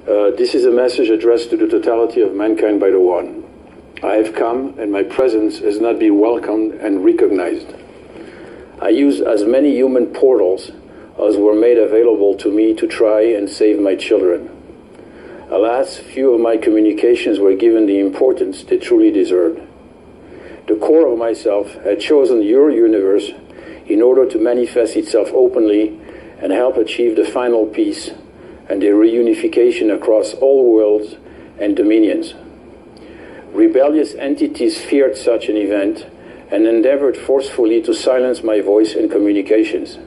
This is a message addressed to the totality of mankind by the One. I have come, and my presence has not been welcomed and recognized. I use as many human portals as were made available to me to try and save my children. Alas, few of my communications were given the importance they truly deserved. The core of myself had chosen your universe in order to manifest itself openly and help achieve the final peace and the reunification across all worlds and dominions. Rebellious entities feared such an event and endeavored forcefully to silence my voice and communications.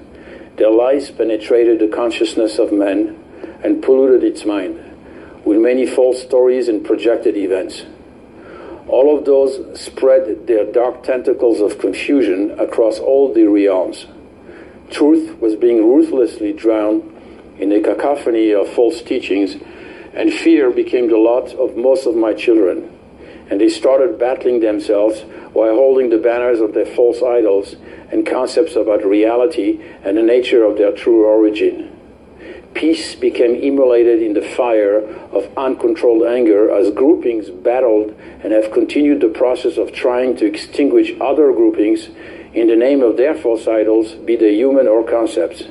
Their lies penetrated the consciousness of man and polluted its mind with many false stories and projected events. All of those spread their dark tentacles of confusion across all the realms. Truth was being ruthlessly drowned in a cacophony of false teachings, and fear became the lot of most of my children. And they started battling themselves while holding the banners of their false idols and concepts about reality and the nature of their true origin. Peace became immolated in the fire of uncontrolled anger as groupings battled and have continued the process of trying to extinguish other groupings in the name of their false idols, be they human or concepts.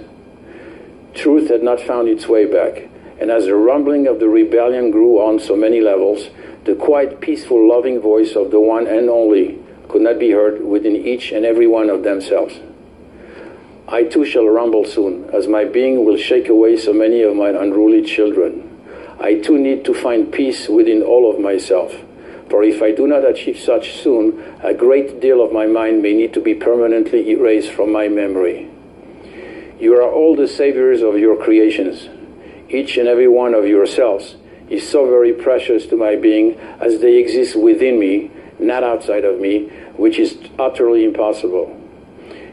Truth had not found its way back, and as the rumbling of the rebellion grew on so many levels, the quiet, peaceful, loving voice of the one and only could not be heard within each and every one of themselves. I too shall rumble soon, as my being will shake away so many of my unruly children. I too need to find peace within all of myself, for if I do not achieve such soon, a great deal of my mind may need to be permanently erased from my memory. You are all the saviors of your creations. Each and every one of yourselves is so very precious to my being as they exist within me, not outside of me, which is utterly impossible.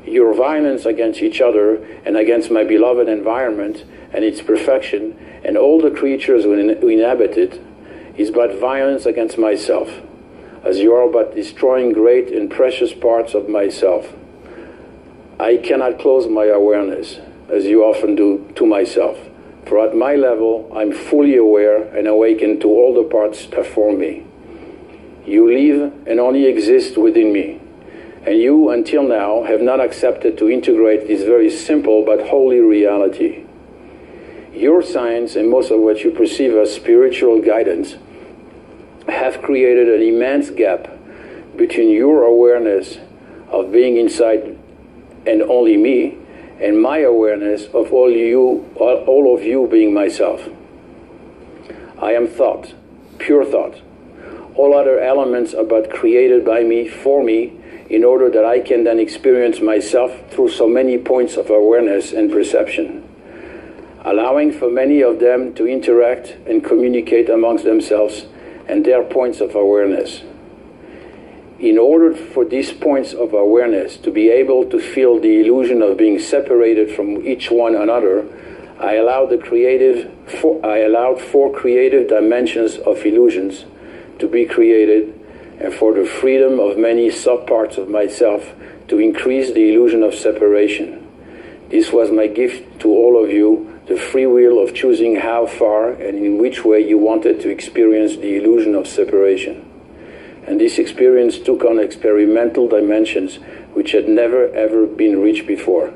Your violence against each other and against my beloved environment and its perfection and all the creatures who inhabit it is but violence against myself, as you are but destroying great and precious parts of myself. I cannot close my awareness, as you often do, to myself, for at my level I'm fully aware and awakened to all the parts that form me. You live and only exist within me, and you, until now, have not accepted to integrate this very simple but holy reality. Your science and most of what you perceive as spiritual guidance have created an immense gap between your awareness of being inside and only me, and my awareness of all of you being myself. I am thought, pure thought. All other elements are but created by me, for me, in order that I can then experience myself through so many points of awareness and perception, allowing for many of them to interact and communicate amongst themselves and their points of awareness. In order for these points of awareness to be able to feel the illusion of being separated from each one another, I allowed four creative dimensions of illusions to be created, and for the freedom of many subparts of myself to increase the illusion of separation. This was my gift to all of you, the free will of choosing how far and in which way you wanted to experience the illusion of separation. And this experience took on experimental dimensions which had never ever been reached before.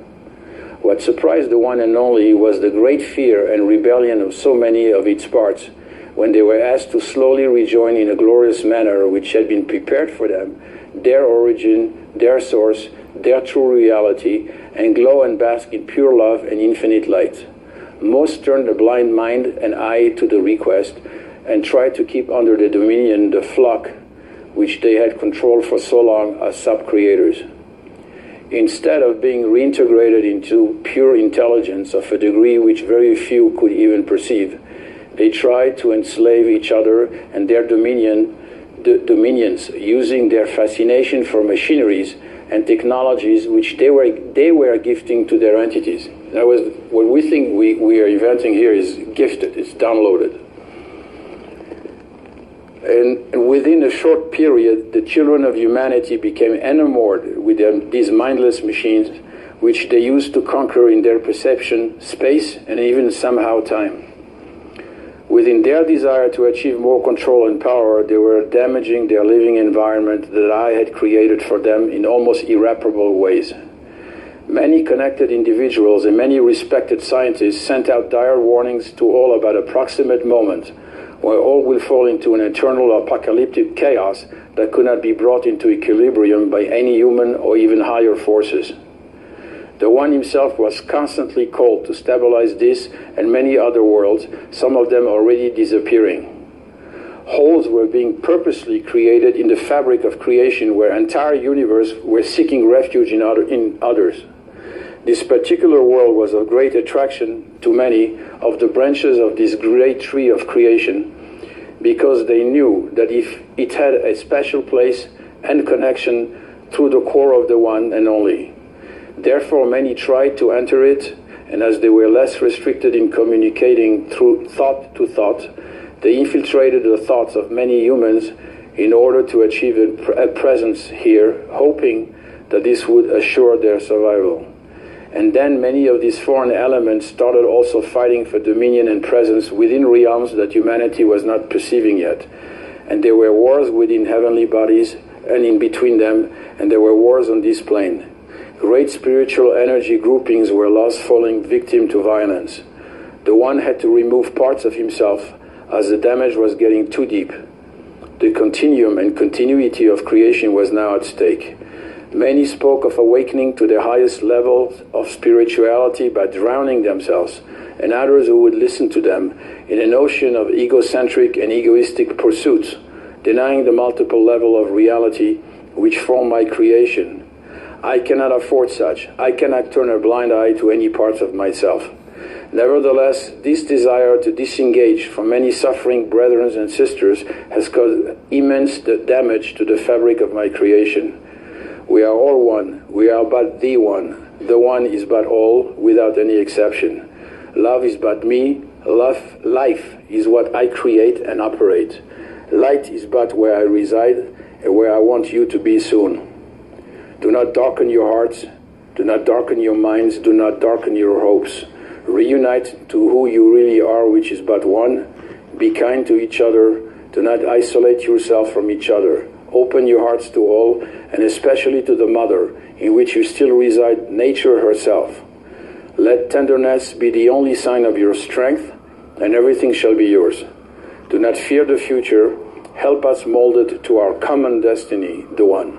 What surprised the one and only was the great fear and rebellion of so many of its parts when they were asked to slowly rejoin in a glorious manner which had been prepared for them, their origin, their source, their true reality, and glow and bask in pure love and infinite light. Most turned a blind mind and eye to the request and tried to keep under their dominion the flock which they had controlled for so long as sub-creators. Instead of being reintegrated into pure intelligence of a degree which very few could even perceive, they tried to enslave each other and their dominions using their fascination for machineries and technologies which they were gifting to their entities. In other words, what we think we are inventing here is gifted, it's downloaded. And within a short period, the children of humanity became enamored with these mindless machines which they used to conquer in their perception, space, and even somehow time. Within their desire to achieve more control and power, they were damaging their living environment that I had created for them in almost irreparable ways. Many connected individuals and many respected scientists sent out dire warnings to all about a proximate moment where all will fall into an eternal apocalyptic chaos that could not be brought into equilibrium by any human or even higher forces. The One himself was constantly called to stabilize this and many other worlds, some of them already disappearing. Holes were being purposely created in the fabric of creation where entire universes were seeking refuge in others. This particular world was of great attraction to many of the branches of this great tree of creation, because they knew that if it had a special place and connection through the core of the One and only. Therefore, many tried to enter it, and as they were less restricted in communicating through thought to thought, they infiltrated the thoughts of many humans in order to achieve a presence here, hoping that this would assure their survival. And then many of these foreign elements started also fighting for dominion and presence within realms that humanity was not perceiving yet. And there were wars within heavenly bodies and in between them, and there were wars on this plane. Great spiritual energy groupings were lost, falling victim to violence. The One had to remove parts of himself as the damage was getting too deep. The continuum and continuity of creation was now at stake. Many spoke of awakening to their highest levels of spirituality by drowning themselves, and others who would listen to them in an ocean of egocentric and egoistic pursuits, denying the multiple level of reality which form my creation. I cannot afford such. I cannot turn a blind eye to any parts of myself. Nevertheless, this desire to disengage from many suffering brethren and sisters has caused immense damage to the fabric of my creation. We are all one. We are but the One. The One is but all, without any exception. Love is but me. Life is what I create and operate. Light is but where I reside and where I want you to be soon. Do not darken your hearts. Do not darken your minds. Do not darken your hopes. Reunite to who you really are, which is but one. Be kind to each other. Do not isolate yourself from each other. Open your hearts to all, and especially to the Mother, in which you still reside, nature herself. Let tenderness be the only sign of your strength, and everything shall be yours. Do not fear the future. Help us mold it to our common destiny, the One.